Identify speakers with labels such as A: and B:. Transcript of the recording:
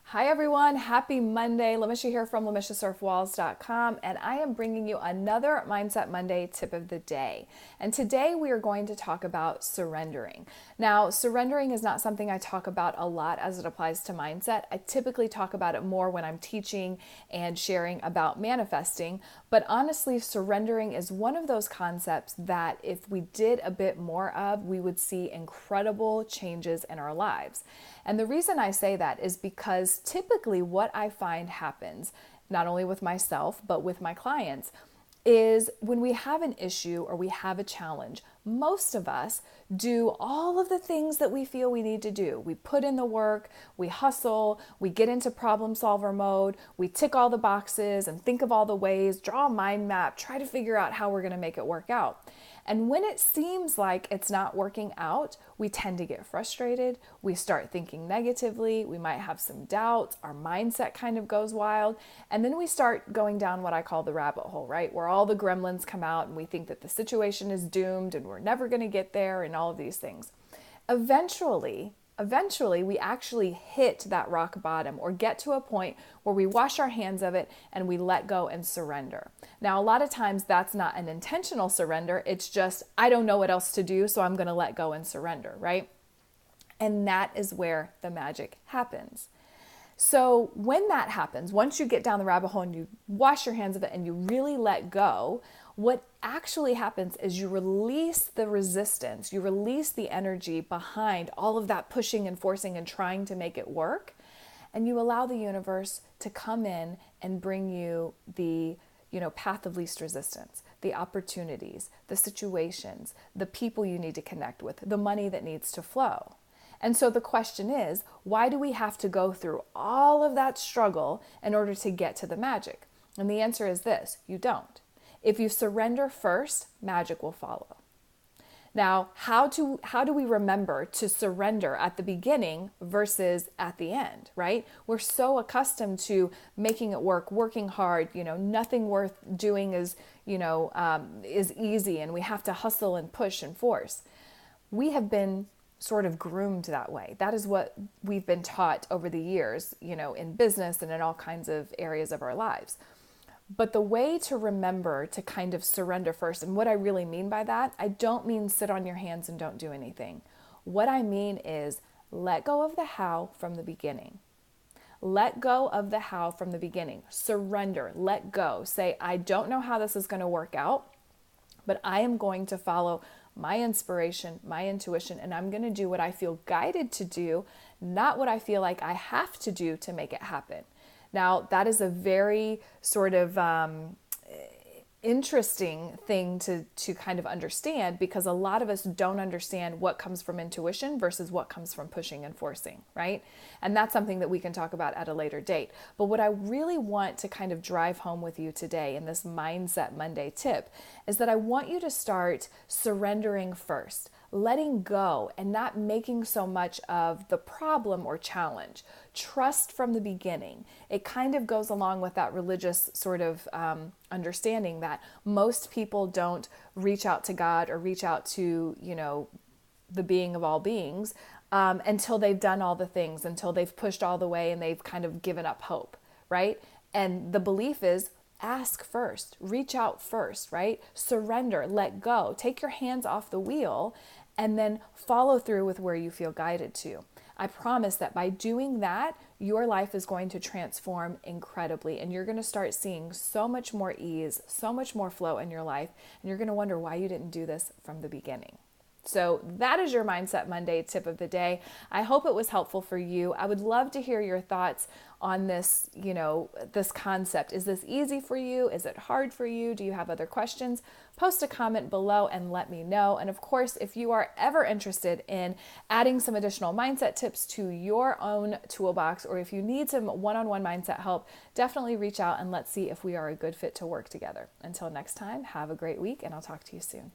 A: Hi everyone, happy Monday. Lamisha here from LamishaSerf-Walls.com, and I am bringing you another Mindset Monday tip of the day. And today we are going to talk about surrendering. Now, surrendering is not something I talk about a lot as it applies to mindset. I typically talk about it more when I'm teaching and sharing about manifesting, but honestly, surrendering is one of those concepts that if we did a bit more of, we would see incredible changes in our lives. And the reason I say that is because typically what I find happens, not only with myself, but with my clients, is when we have an issue or we have a challenge, most of us do all of the things that we feel we need to do. We put in the work, we hustle, we get into problem solver mode, we tick all the boxes and think of all the ways, draw a mind map, try to figure out how we're going to make it work out. And when it seems like it's not working out, we tend to get frustrated. We start thinking negatively. We might have some doubts. Our mindset kind of goes wild. And then we start going down what I call the rabbit hole, right? Where all the gremlins come out and we think that the situation is doomed and we're never going to get there and all of these things. Eventually, we actually hit that rock bottom or get to a point where we wash our hands of it and we let go and surrender. Now, a lot of times that's not an intentional surrender. It's just, I don't know what else to do, so I'm going to let go and surrender, right? And that is where the magic happens. So when that happens, once you get down the rabbit hole and you wash your hands of it and you really let go, what actually happens is you release the resistance, you release the energy behind all of that pushing and forcing and trying to make it work, and you allow the universe to come in and bring you the path of least resistance, the opportunities, the situations, the people you need to connect with, the money that needs to flow. And so the question is, why do we have to go through all of that struggle in order to get to the magic? And the answer is this: you don't. If you surrender first, magic will follow. Now, how do we remember to surrender at the beginning versus at the end, right? We're so accustomed to making it work, working hard, nothing worth doing is easy, and we have to hustle and push and force. We have been sort of groomed that way. That is what we've been taught over the years, in business and in all kinds of areas of our lives. But the way to remember to kind of surrender first, and what I really mean by that, I don't mean sit on your hands and don't do anything. What I mean is let go of the how from the beginning. Let go of the how from the beginning. Surrender, let go. Say, I don't know how this is going to work out, but I am going to follow my inspiration, my intuition, and I'm going to do what I feel guided to do, not what I feel like I have to do to make it happen. Now, that is a very sort of interesting thing to kind of understand, because a lot of us don't understand what comes from intuition versus what comes from pushing and forcing, right? And that's something that we can talk about at a later date. But what I really want to kind of drive home with you today in this Mindset Monday tip is that I want you to start surrendering first, letting go and not making so much of the problem or challenge. Trust from the beginning. It kind of goes along with that religious sort of understanding that most people don't reach out to God or reach out to, the being of all beings until they've done all the things, until they've pushed all the way and they've kind of given up hope, right? And the belief is ask first, reach out first, right? Surrender, let go, take your hands off the wheel, and then follow through with where you feel guided to. I promise that by doing that, your life is going to transform incredibly, and you're going to start seeing so much more ease, so much more flow in your life, and you're going to wonder why you didn't do this from the beginning. So that is your Mindset Monday tip of the day. I hope it was helpful for you. I would love to hear your thoughts on this, this concept. Is this easy for you? Is it hard for you? Do you have other questions? Post a comment below and let me know. And of course, if you are ever interested in adding some additional mindset tips to your own toolbox, or if you need some one-on-one mindset help, definitely reach out and let's see if we are a good fit to work together. Until next time, have a great week, and I'll talk to you soon.